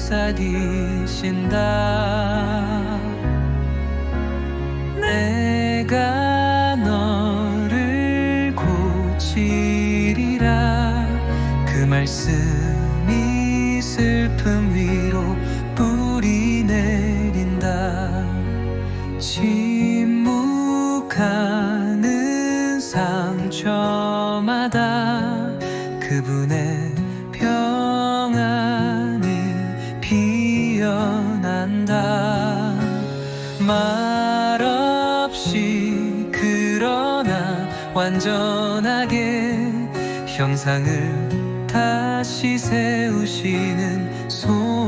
속삭이신다. 내가 너를 고치리라. 그 말씀이 슬픔 위로 뿌리 내린다. 침묵하는 상처마다 그분의 평안이 피어난다. 말없이 그러나 완전하게 형상을 다시 세우시는 손길로.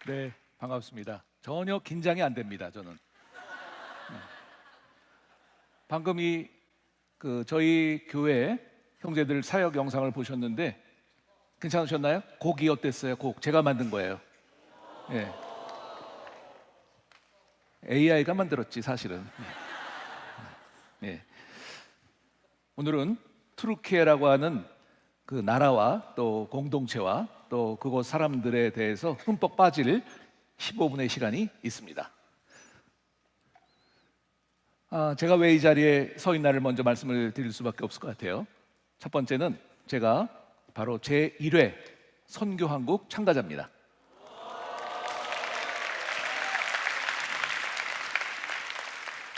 네, 반갑습니다. 전혀 긴장이 안 됩니다, 저는. 방금 저희 교회 형제들 사역 영상을 보셨는데 괜찮으셨나요? 곡이 어땠어요? 곡 제가 만든 거예요. 예. AI가 만들었지 사실은. 예. 오늘은 투르키예라고 하는 그 나라와 또 공동체와 또 그곳 사람들에 대해서 흠뻑 빠질 15분의 시간이 있습니다. 제가 왜 이 자리에 서 있나를 먼저 말씀을 드릴 수밖에 없을 것 같아요. 첫 번째는 제가 바로 제1회 선교한국 참가자입니다.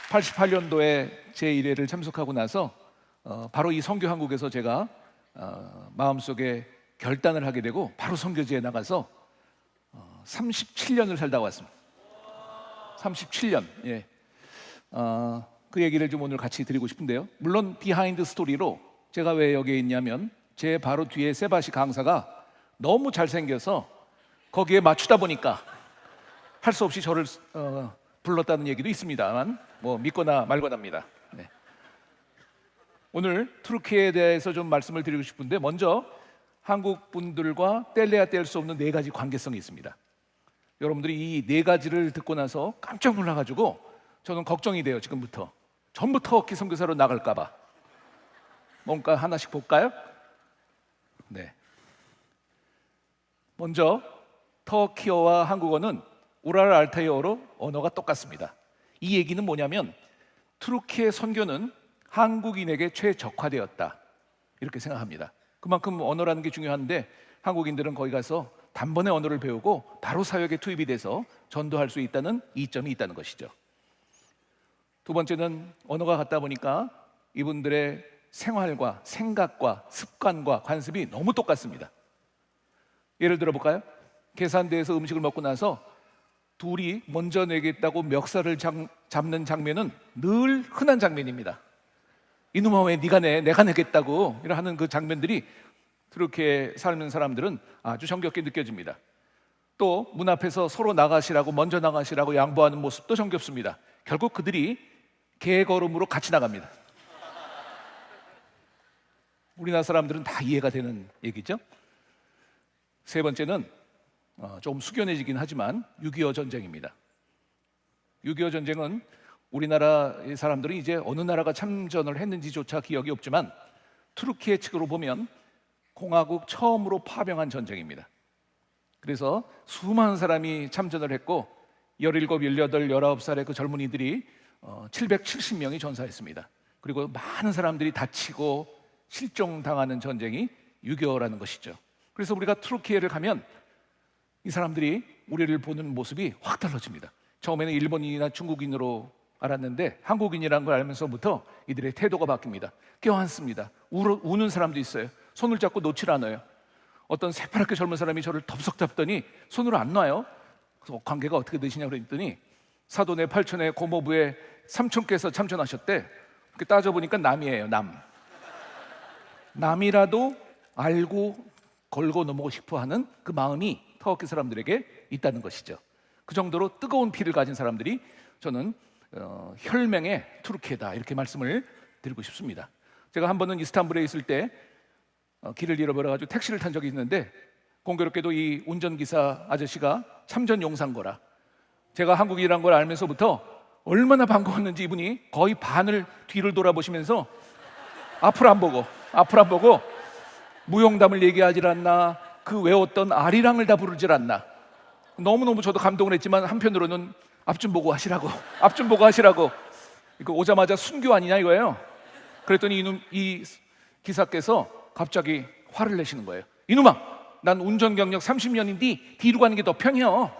(88년도에) 제1회를 참석하고 나서 바로 이 선교한국에서 제가 마음속에 결단을 하게 되고 바로 선교지에 나가서 37년을 살다 왔습니다. 37년. 예. 그 얘기를 좀 오늘 같이 드리고 싶은데요. 물론 비하인드 스토리로 제가 왜 여기에 있냐면 제 바로 뒤에 세바시 강사가 너무 잘생겨서 거기에 맞추다 보니까 할 수 없이 저를 불렀다는 얘기도 있습니다만 뭐 믿거나 말거나입니다. 네. 오늘 투르키에 대해서 좀 말씀을 드리고 싶은데 먼저 한국 분들과 뗄래야 뗄 수 없는 4가지 관계성이 있습니다. 여러분들이 이 4가지를 듣고 나서 깜짝 놀라가지고 저는 걱정이 돼요. 지금부터 전부 터키 선교사로 나갈까 봐. 뭔가 하나씩 볼까요? 네. 먼저 터키어와 한국어는 우랄 알타이어로 언어가 똑같습니다. 이 얘기는 뭐냐면 투르키의 선교는 한국인에게 최적화되었다 이렇게 생각합니다. 그만큼 언어라는 게 중요한데 한국인들은 거기 가서 단번에 언어를 배우고 바로 사역에 투입이 돼서 전도할 수 있다는 이점이 있다는 것이죠. 두 번째는 언어가 같다 보니까 이분들의 생활과 생각과 습관과 관습이 너무 똑같습니다. 예를 들어 볼까요? 계산대에서 음식을 먹고 나서 둘이 먼저 내겠다고 멱살을 잡는 장면은 늘 흔한 장면입니다. 이놈아 왜 네가 내, 내가 내겠다고 하는 그 장면들이 그렇게 삶는 사람들은 아주 정겹게 느껴집니다. 또 문 앞에서 서로 나가시라고 먼저 나가시라고 양보하는 모습도 정겹습니다. 결국 그들이 개걸음으로 같이 나갑니다. 우리나라 사람들은 다 이해가 되는 얘기죠. 세 번째는 조금 숙연해지긴 하지만 6.25 전쟁입니다. 6.25 전쟁은 우리나라 사람들은 이제 어느 나라가 참전을 했는지조차 기억이 없지만 투르키예 측으로 보면 공화국 처음으로 파병한 전쟁입니다. 그래서 수많은 사람이 참전을 했고 17, 18, 19살의 그 젊은이들이 770명이 전사했습니다. 그리고 많은 사람들이 다치고 실종당하는 전쟁이 6.25라는 것이죠. 그래서 우리가 투르키예를 가면 이 사람들이 우리를 보는 모습이 확 달라집니다. 처음에는 일본인이나 중국인으로 알았는데 한국인이라는 걸 알면서부터 이들의 태도가 바뀝니다. 껴안습니다. 우는 사람도 있어요. 손을 잡고 놓질 않아요. 어떤 새파랗게 젊은 사람이 저를 덥석 잡더니 손으로 안 놔요. 그래서 관계가 어떻게 되시냐고 그랬더니 사돈의 팔촌의 고모부의 삼촌께서 참전하셨대. 그렇게 따져보니까 남이에요. 남이라도 알고 걸고 넘어오고 싶어하는 그 마음이 터키 사람들에게 있다는 것이죠. 그 정도로 뜨거운 피를 가진 사람들이 저는 혈맹의 투르키예다 이렇게 말씀을 드리고 싶습니다. 제가 한 번은 이스탄불에 있을 때 길을 잃어버려가지고 택시를 탄 적이 있는데 공교롭게도 이 운전기사 아저씨가 참전 용사인 거라 제가 한국이란 걸 알면서부터 얼마나 반가웠는지 이분이 거의 반을 뒤를 돌아보시면서 앞을 안 보고 무용담을 얘기하질 않나, 그 외웠던 아리랑을 다 부르질 않나. 너무너무 저도 감동을 했지만 한편으로는 앞 좀 보고 하시라고 이거 오자마자 순교 아니냐 이거예요. 그랬더니 이 기사께서 갑자기 화를 내시는 거예요. 이놈아, 난 운전 경력 30년인데 뒤로 가는 게 더 편해요.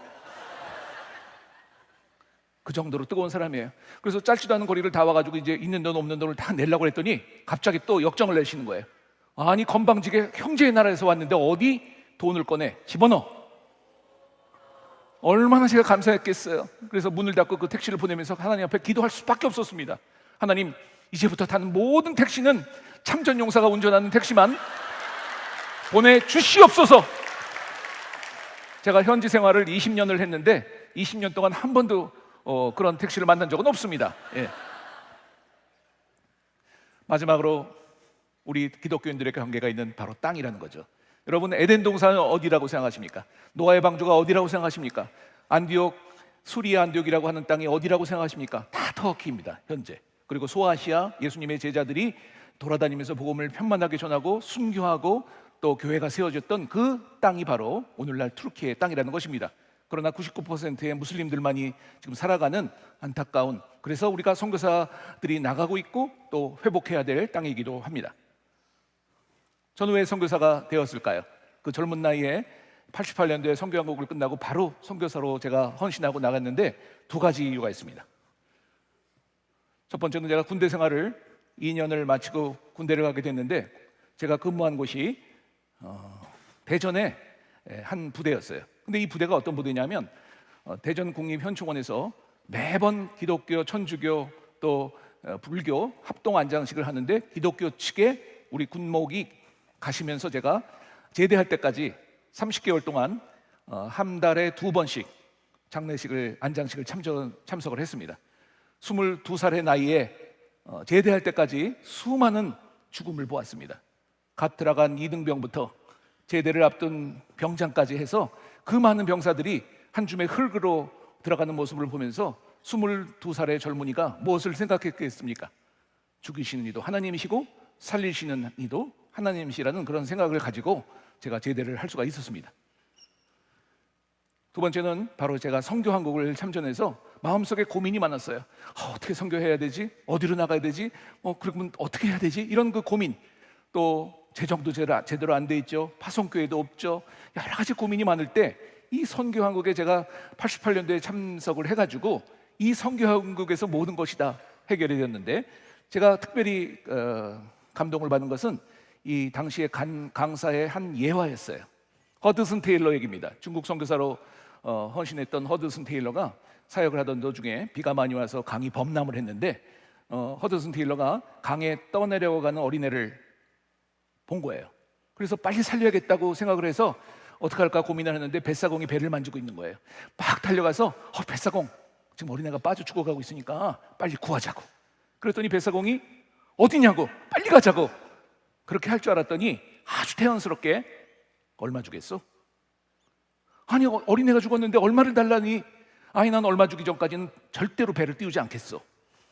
그 정도로 뜨거운 사람이에요. 그래서 짧지도 않은 거리를 다 와가지고 이제 있는 돈 없는 돈을 다 내려고 했더니 갑자기 또 역정을 내시는 거예요. 아니, 건방지게 형제의 나라에서 왔는데 어디 돈을 꺼내 집어넣어. 얼마나 제가 감사했겠어요. 그래서 문을 닫고 그 택시를 보내면서 하나님 앞에 기도할 수밖에 없었습니다. 하나님, 이제부터 타는 모든 택시는 참전용사가 운전하는 택시만 보내주시옵소서. 제가 현지 생활을 20년을 했는데 20년 동안 한 번도 그런 택시를 만난 적은 없습니다. 예. 마지막으로 우리 기독교인들의 관계가 있는 바로 땅이라는 거죠. 여러분, 에덴 동산은 어디라고 생각하십니까? 노아의 방주가 어디라고 생각하십니까? 안디옥, 수리아 안디옥이라고 하는 땅이 어디라고 생각하십니까? 다 터키입니다, 현재. 그리고 소아시아 예수님의 제자들이 돌아다니면서 복음을 편만하게 전하고 순교하고 또 교회가 세워졌던 그 땅이 바로 오늘날 투르키의 땅이라는 것입니다. 그러나 99%의 무슬림들만이 지금 살아가는 안타까운, 그래서 우리가 선교사들이 나가고 있고 또 회복해야 될 땅이기도 합니다. 저는 왜 선교사가 되었을까요? 그 젊은 나이에 88년도에 선교연구를 끝나고 바로 선교사로 제가 헌신하고 나갔는데 두 가지 이유가 있습니다. 첫 번째는 제가 군대 생활을 2년을 마치고 군대를 가게 됐는데 제가 근무한 곳이 대전의 한 부대였어요. 근데 이 부대가 어떤 부대냐면 대전 국립현충원에서 매번 기독교, 천주교 또 불교 합동 안장식을 하는데 기독교 측에 우리 군목이 가시면서 제가 제대할 때까지 30개월 동안 한 달에 2번씩 장례식을, 안장식을 참석을 했습니다. 22살의 나이에 제대할 때까지 수많은 죽음을 보았습니다. 갓 들어간 이등병부터 제대를 앞둔 병장까지 해서 그 많은 병사들이 한 줌의 흙으로 들어가는 모습을 보면서 22살의 젊은이가 무엇을 생각했겠습니까? 죽이시는 이도 하나님이시고 살리시는 이도 하나님이시라는 그런 생각을 가지고 제가 제대를 할 수가 있었습니다. 두 번째는 바로 제가 선교한국을 참전해서 마음속에 고민이 많았어요. 어떻게 선교해야 되지? 어디로 나가야 되지? 그러면 어떻게 해야 되지? 이런 그 고민, 또 재정도 제대로 안 돼 있죠. 파송교회도 없죠. 여러 가지 고민이 많을 때 이 선교한국에 제가 88년도에 참석을 해가지고 이 선교한국에서 모든 것이 다 해결이 되었는데, 제가 특별히 감동을 받은 것은 이 당시에 강사의 한 예화였어요. 허드슨 테일러 얘기입니다. 중국 선교사로 헌신했던 허드슨 테일러가 사역을 하던 도중에 비가 많이 와서 강이 범람을 했는데 허드슨 테일러가 강에 떠내려가는 어린애를 본 거예요. 그래서 빨리 살려야겠다고 생각을 해서 어떡할까 고민을 했는데 뱃사공이 배를 만지고 있는 거예요. 막 달려가서 뱃사공, 지금 어린애가 빠져 죽어가고 있으니까 빨리 구하자고. 그랬더니 뱃사공이 어디냐고, 빨리 가자고. 그렇게 할 줄 알았더니 아주 태연스럽게 얼마 주겠어? 아니, 어린애가 죽었는데 얼마를 달라니? 아니, 난 얼마 주기 전까지는 절대로 배를 띄우지 않겠어.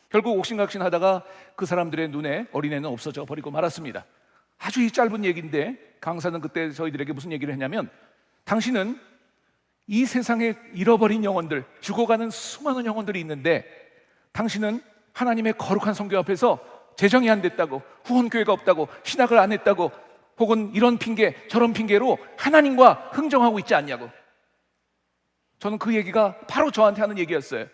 결국 옥신각신하다가 그 사람들의 눈에 어린애는 없어져 버리고 말았습니다. 아주 이 짧은 얘기인데 강사는 그때 저희들에게 무슨 얘기를 했냐면, 당신은 이 세상에 잃어버린 영혼들, 죽어가는 수많은 영혼들이 있는데 당신은 하나님의 거룩한 성교 앞에서 재정이 안 됐다고, 후원교회가 없다고, 신학을 안 했다고, 혹은 이런 핑계 저런 핑계로 하나님과 흥정하고 있지 않냐고. 저는 그 얘기가 바로 저한테 하는 얘기였어요.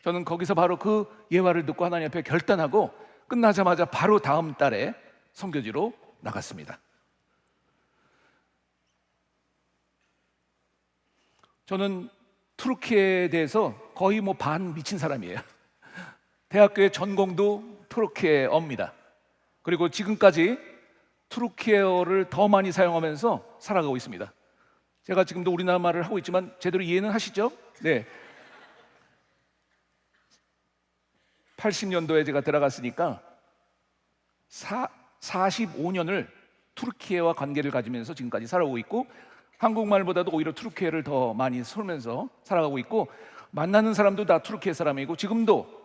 저는 거기서 바로 그 예화를 듣고 하나님 앞에 결단하고 끝나자마자 바로 다음 달에 선교지로 나갔습니다. 저는 투르키에 대해서 거의 반 미친 사람이에요. 대학교의 전공도 투르키어입니다. 그리고 지금까지 투르키어를 더 많이 사용하면서 살아가고 있습니다. 제가 지금도 우리나라 말을 하고 있지만 제대로 이해는 하시죠? 네. 80년도에 제가 들어갔으니까 45년을 투르키예와 관계를 가지면서 지금까지 살아오고 있고, 한국말보다도 오히려 투르키예를 더 많이 쓰면서 살아가고 있고, 만나는 사람도 다 투르키예 사람이고, 지금도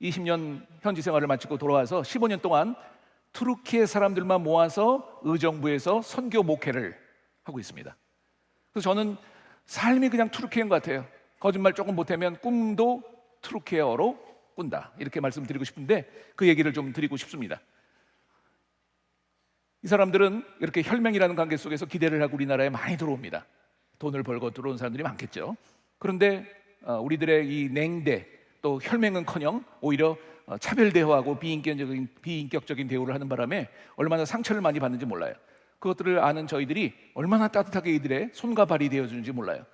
20년 현지 생활을 마치고 돌아와서 15년 동안 투르키예 사람들만 모아서 의정부에서 선교 목회를 하고 있습니다. 그래서 저는 삶이 그냥 투르키예인 것 같아요. 거짓말 조금 못하면 꿈도 투르키예어로 꾼다, 이렇게 말씀드리고 싶은데 그 얘기를 좀 드리고 싶습니다. 이 사람들은 이렇게 혈맹이라는 관계 속에서 기대를 하고 우리나라에 많이 들어옵니다. 돈을 벌고 들어온 사람들이 많겠죠. 그런데 우리들의 이 냉대, 또 혈맹은커녕 오히려 차별 대우하고 비인격적인 대우를 하는 바람에 얼마나 상처를 많이 받는지 몰라요. 그것들을 아는 저희들이 얼마나 따뜻하게 이들의 손과 발이 되어주는지 몰라요.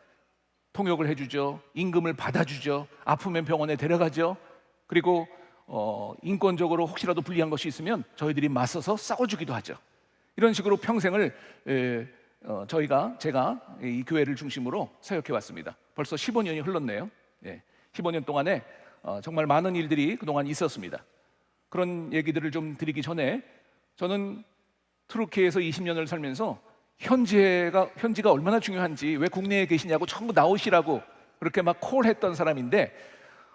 통역을 해주죠. 임금을 받아주죠. 아프면 병원에 데려가죠. 그리고 인권적으로 혹시라도 불리한 것이 있으면 저희들이 맞서서 싸워주기도 하죠. 이런 식으로 평생을 제가 이 교회를 중심으로 사역해 왔습니다. 벌써 15년이 흘렀네요. 15년 동안에 정말 많은 일들이 그동안 있었습니다. 그런 얘기들을 좀 드리기 전에, 저는 투르키에서 20년을 살면서 현지가 얼마나 중요한지, 왜 국내에 계시냐고 전부 나오시라고 그렇게 막 콜했던 사람인데,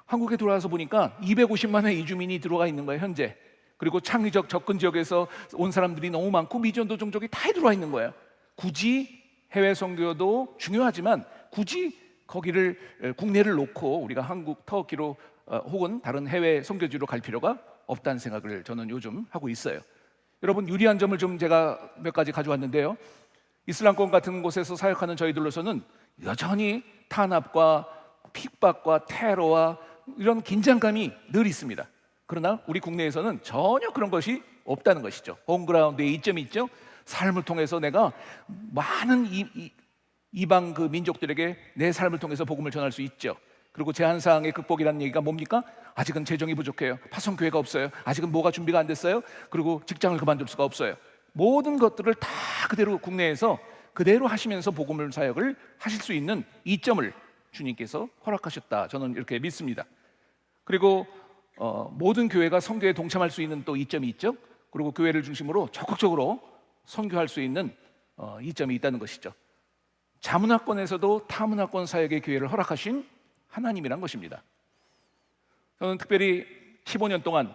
한국에 들어와서 보니까 250만의 이주민이 들어가 있는 거예요, 현재. 그리고 창의적 접근 지역에서 온 사람들이 너무 많고 미전도 종족이 다 들어와 있는 거예요. 굳이 해외 선교도 중요하지만 굳이 거기를 국내를 놓고 우리가 한국, 터키로 혹은 다른 해외 선교지로 갈 필요가 없다는 생각을 저는 요즘 하고 있어요. 여러분, 유리한 점을 좀 제가 몇 가지 가져왔는데요. 이슬람권 같은 곳에서 사역하는 저희들로서는 여전히 탄압과 핍박과 테러와 이런 긴장감이 늘 있습니다. 그러나 우리 국내에서는 전혀 그런 것이 없다는 것이죠. 홈그라운드의 이점이 있죠. 삶을 통해서 내가 많은 이방 그 민족들에게 내 삶을 통해서 복음을 전할 수 있죠. 그리고 제한사항의 극복이라는 얘기가 뭡니까? 아직은 재정이 부족해요. 파송교회가 없어요. 아직은 뭐가 준비가 안 됐어요. 그리고 직장을 그만둘 수가 없어요. 모든 것들을 다 그대로 국내에서 그대로 하시면서 복음을 사역을 하실 수 있는 이점을 주님께서 허락하셨다, 저는 이렇게 믿습니다. 그리고 모든 교회가 선교에 동참할 수 있는 또 이점이 있죠. 그리고 교회를 중심으로 적극적으로 선교할 수 있는 이점이 있다는 것이죠. 자문화권에서도 타문화권 사역의 기회를 허락하신 하나님이란 것입니다. 저는 특별히 15년 동안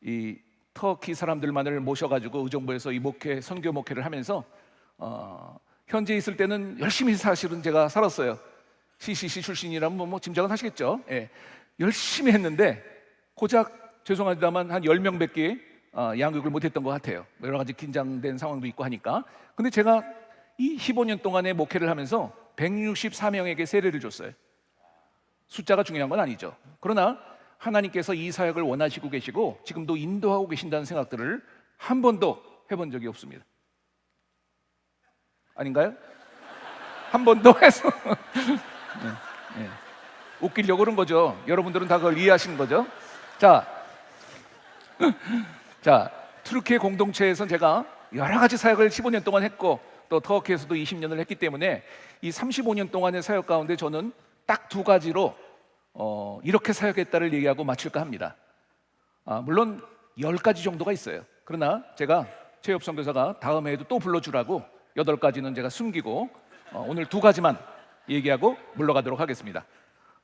이 터키 사람들만을 모셔가지고 의정부에서 이 선교 목회를 하면서 현지에 있을 때는 열심히 사실은 제가 살았어요. CCC 출신이라면 뭐 짐작은 하시겠죠. 열심히 했는데 고작 죄송합니다만 한 10명밖에 양육을 못했던 것 같아요. 여러 가지 긴장된 상황도 있고 하니까. 근데 제가 이 15년 동안의 목회를 하면서 164명에게 세례를 줬어요. 숫자가 중요한 건 아니죠. 그러나 하나님께서 이 사역을 원하시고 계시고 지금도 인도하고 계신다는 생각들을 한 번도 해본 적이 없습니다. 아닌가요? 한 번도 해서 웃기려고 그런 거죠. 여러분들은 다 그걸 이해하시는 거죠. 자, 투르키예 공동체에서 제가 여러 가지 사역을 15년 동안 했고 또 터키에서도 20년을 했기 때문에 이 35년 동안의 사역 가운데 저는 딱 두 가지로 이렇게 사역했다를 얘기하고 마칠까 합니다. 물론 10가지 정도가 있어요. 그러나 제가 최엽 선교사가 다음 해에도 또 불러주라고 8가지는 제가 숨기고 오늘 2가지만 얘기하고 물러가도록 하겠습니다.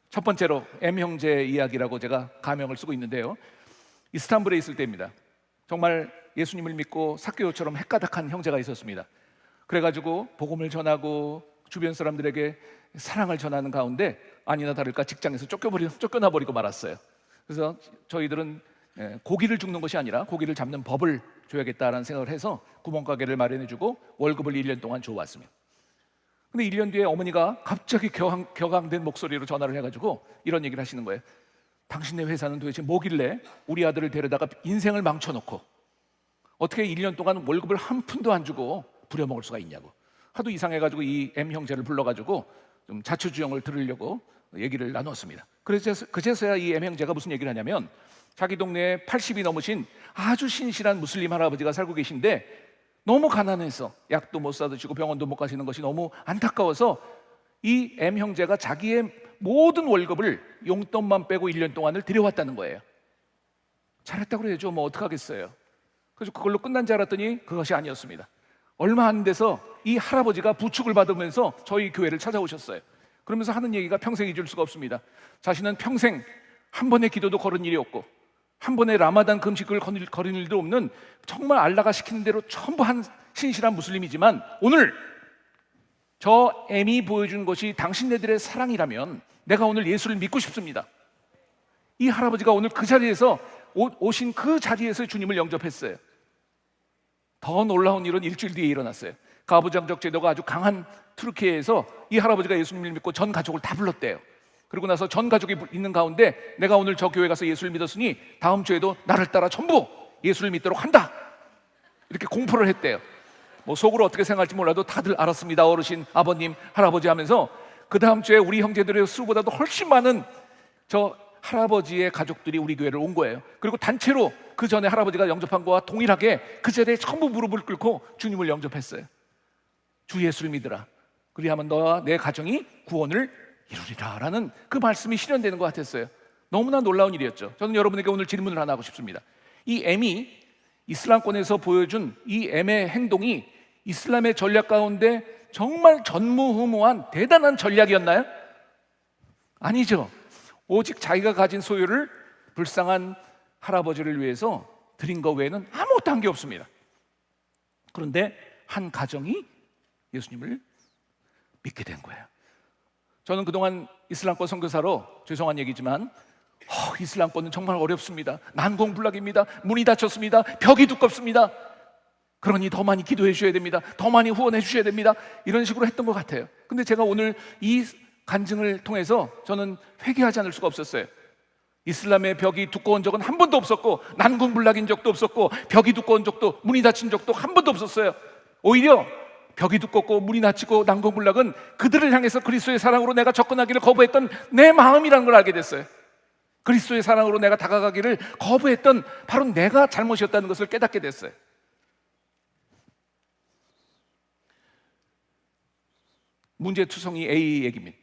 첫 번째로 M형제 이야기라고 제가 가명을 쓰고 있는데요. 이스탄불에 있을 때입니다. 정말 예수님을 믿고 삭개오처럼 헷가닥한 형제가 있었습니다. 그래가지고 복음을 전하고 주변 사람들에게 사랑을 전하는 가운데 아니나 다를까 직장에서 쫓겨나버리고 말았어요. 그래서 저희들은 고기를 줍는 것이 아니라 고기를 잡는 법을 줘야겠다라는 생각을 해서 구멍가게를 마련해주고 월급을 1년 동안 줘왔습니다. 근데 1년 뒤에 어머니가 갑자기 격앙된 목소리로 전화를 해가지고 이런 얘기를 하시는 거예요. 당신네 회사는 도대체 뭐길래 우리 아들을 데려다가 인생을 망쳐놓고 어떻게 1년 동안 월급을 한 푼도 안 주고 부려먹을 수가 있냐고. 하도 이상해가지고 이 M형제를 불러가지고 좀 자초지종을 들으려고 얘기를 나눴습니다. 그제서야 이 M형제가 무슨 얘기를 하냐면 자기 동네에 80이 넘으신 아주 신실한 무슬림 할아버지가 살고 계신데 너무 가난해서 약도 못 사드시고 병원도 못 가시는 것이 너무 안타까워서 이 M형제가 자기의 모든 월급을 용돈만 빼고 1년 동안을 들여왔다는 거예요. 잘했다고 그래야죠. 뭐 어떡하겠어요. 그래서 그걸로 끝난 줄 알았더니 그것이 아니었습니다. 얼마 안 돼서 이 할아버지가 부축을 받으면서 저희 교회를 찾아오셨어요. 그러면서 하는 얘기가 평생 잊을 수가 없습니다. 자신은 평생 한 번의 기도도 걸은 일이 없고 한 번의 라마단 금식을 거린 일도 없는 정말 알라가 시키는 대로 전부 한 신실한 무슬림이지만 오늘 저 M이 보여준 것이 당신네들의 사랑이라면 내가 오늘 예수를 믿고 싶습니다. 이 할아버지가 오늘 그 자리에서 오신 그 자리에서 주님을 영접했어요. 더 놀라운 일은 일주일 뒤에 일어났어요. 가부장적 제도가 아주 강한 투르키에서 이 할아버지가 예수님을 믿고 전 가족을 다 불렀대요. 그리고 나서 전 가족이 있는 가운데 내가 오늘 저 교회 가서 예수를 믿었으니 다음 주에도 나를 따라 전부 예수를 믿도록 한다, 이렇게 공포를 했대요. 뭐 속으로 어떻게 생각할지 몰라도 다들 알았습니다. 어르신, 아버님, 할아버지 하면서 그 다음 주에 우리 형제들의 수보다도 훨씬 많은 저 할아버지의 가족들이 우리 교회를 온 거예요. 그리고 단체로 그 전에 할아버지가 영접한 거와 동일하게 그 자리에 전부 무릎을 꿇고 주님을 영접했어요. 주 예수를 믿으라, 그리하면 너와 내 가정이 구원을 이루리라 라는 그 말씀이 실현되는 것 같았어요. 너무나 놀라운 일이었죠. 저는 여러분에게 오늘 질문을 하나 하고 싶습니다. 이 M이 이슬람권에서 보여준 이 M의 행동이 이슬람의 전략 가운데 정말 전무후무한 대단한 전략이었나요? 아니죠. 오직 자기가 가진 소유를 불쌍한 할아버지를 위해서 드린 것 외에는 아무것도 한 게 없습니다. 그런데 한 가정이 예수님을 믿게 된 거예요. 저는 그동안 이슬람권 선교사로 죄송한 얘기지만 이슬람권은 정말 어렵습니다. 난공불락입니다. 문이 닫혔습니다. 벽이 두껍습니다. 그러니 더 많이 기도해 주셔야 됩니다. 더 많이 후원해 주셔야 됩니다. 이런 식으로 했던 것 같아요. 근데 제가 오늘 이 간증을 통해서 저는 회개하지 않을 수가 없었어요. 이슬람의 벽이 두꺼운 적은 한 번도 없었고 난공불락인 적도 없었고 벽이 두꺼운 적도, 문이 닫힌 적도 한 번도 없었어요. 오히려 벽이 두껍고 문이 닫히고 난공불락은 그들을 향해서 그리스도의 사랑으로 내가 접근하기를 거부했던 내 마음이라는 걸 알게 됐어요. 그리스도의 사랑으로 내가 다가가기를 거부했던 바로 내가 잘못이었다는 것을 깨닫게 됐어요. 문제투성이 A 얘기입니다.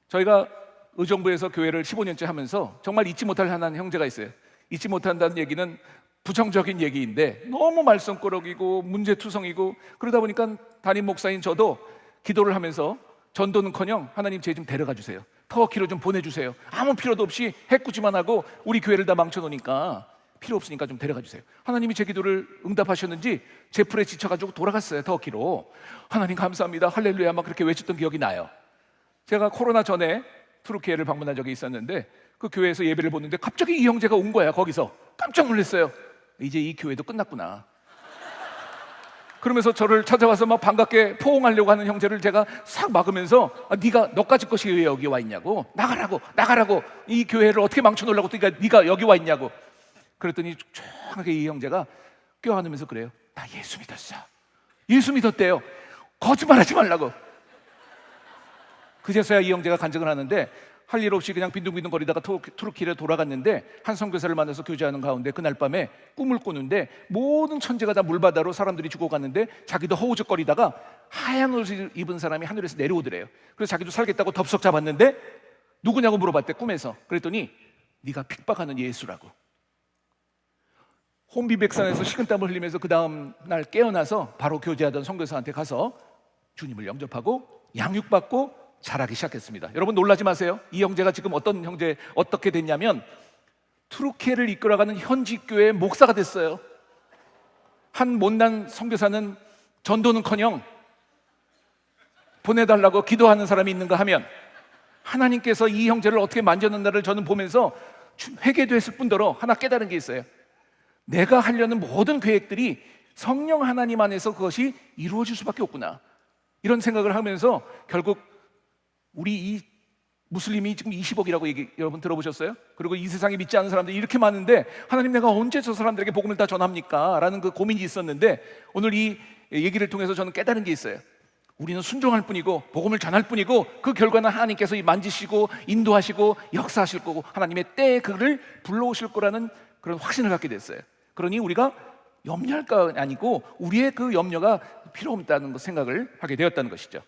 저희가 의정부에서 교회를 15년째 하면서 정말 잊지 못할 하나는 형제가 있어요. 잊지 못한다는 얘기는 부정적인 얘기인데 너무 말썽꾸러기고 문제투성이고 그러다 보니까 담임 목사인 저도 기도를 하면서 전도는커녕 하나님 쟤 좀 데려가 주세요. 터키로 좀 보내주세요. 아무 필요도 없이 해꾸지만 하고 우리 교회를 다 망쳐놓으니까 필요 없으니까 좀 데려가 주세요. 하나님이 제 기도를 응답하셨는지 제풀에 지쳐가지고 돌아갔어요. 터키로. 하나님 감사합니다, 할렐루야 막 그렇게 외쳤던 기억이 나요. 제가 코로나 전에 투르키예를 방문한 적이 있었는데 그 교회에서 예배를 보는데 갑자기 이 형제가 온 거야. 거기서 깜짝 놀랐어요. 이제 이 교회도 끝났구나. 그러면서 저를 찾아와서 막 반갑게 포옹하려고 하는 형제를 제가 싹 막으면서 네가 너까지 것이 왜 여기 와 있냐고, 나가라고 이 교회를 어떻게 망쳐놓으려고 네가 여기 와 있냐고. 그랬더니 조용하게 이 형제가 껴안으면서 그래요. 나 예수 믿었어. 예수 믿었대요. 거짓말하지 말라고. 그제서야 이 형제가 간증을 하는데 할 일 없이 그냥 빈둥빈둥 거리다가 투르키를 돌아갔는데 한 선교사를 만나서 교제하는 가운데 그날 밤에 꿈을 꾸는데 모든 천재가 다 물바다로 사람들이 죽어갔는데 자기도 허우적거리다가 하얀 옷을 입은 사람이 하늘에서 내려오더래요. 그래서 자기도 살겠다고 덥석 잡았는데 누구냐고 물어봤대, 꿈에서. 그랬더니 네가 핍박하는 예수라고. 혼비백산에서 식은땀을 흘리면서 그 다음 날 깨어나서 바로 교제하던 선교사한테 가서 주님을 영접하고 양육받고 자라기 시작했습니다. 여러분 놀라지 마세요. 이 형제가 지금 어떻게 됐냐면 투르키예를 이끌어가는 현지 교회의 목사가 됐어요. 한 못난 선교사는 전도는커녕 보내달라고 기도하는 사람이 있는가 하면 하나님께서 이 형제를 어떻게 만졌는가를 저는 보면서 회개도 했을 뿐더러 하나 깨달은 게 있어요. 내가 하려는 모든 계획들이 성령 하나님 안에서 그것이 이루어질 수밖에 없구나, 이런 생각을 하면서 결국 우리 이 무슬림이 지금 20억이라고 여러분 들어보셨어요? 그리고 이 세상에 믿지 않는 사람들이 이렇게 많은데 하나님 내가 언제 저 사람들에게 복음을 다 전합니까? 라는 그 고민이 있었는데 오늘 이 얘기를 통해서 저는 깨달은 게 있어요. 우리는 순종할 뿐이고 복음을 전할 뿐이고 그 결과는 하나님께서 만지시고 인도하시고 역사하실 거고 하나님의 때에 그를 불러오실 거라는 그런 확신을 갖게 됐어요. 그러니 우리가 염려할 거 아니고 우리의 그 염려가 필요 없다는 생각을 하게 되었다는 것이죠.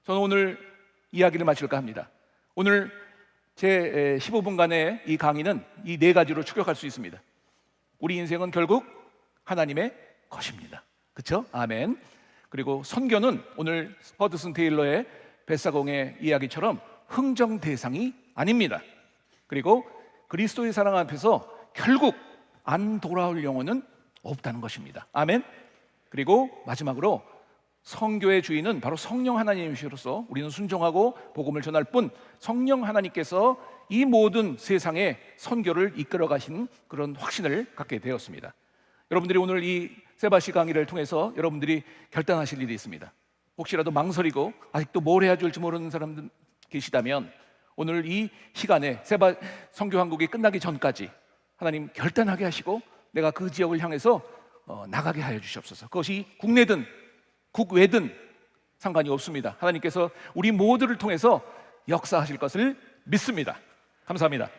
저는 오늘 이야기를 마칠까 합니다. 오늘 제 15분간의 이 강의는 이 네 가지로 추격할 수 있습니다. 우리 인생은 결국 하나님의 것입니다. 그렇죠? 아멘. 그리고 선교는 오늘 허드슨 테일러의 뱃사공의 이야기처럼 흥정 대상이 아닙니다. 그리고 그리스도의 사랑 앞에서 결국 안 돌아올 영혼은 없다는 것입니다. 아멘. 그리고 마지막으로 선교의 주인은 바로 성령 하나님이시로서 우리는 순종하고 복음을 전할 뿐, 성령 하나님께서 이 모든 세상의 선교를 이끌어 가신 그런 확신을 갖게 되었습니다. 여러분들이 오늘 이 세바시 강의를 통해서 여러분들이 결단하실 일이 있습니다. 혹시라도 망설이고 아직도 뭘 해야 될지 모르는 사람들 계시다면 오늘 이 시간에 세바 선교왕국이 끝나기 전까지 하나님 결단하게 하시고 내가 그 지역을 향해서 나가게 하여 주시옵소서. 그것이 국내든 국외든 상관이 없습니다. 하나님께서 우리 모두를 통해서 역사하실 것을 믿습니다. 감사합니다.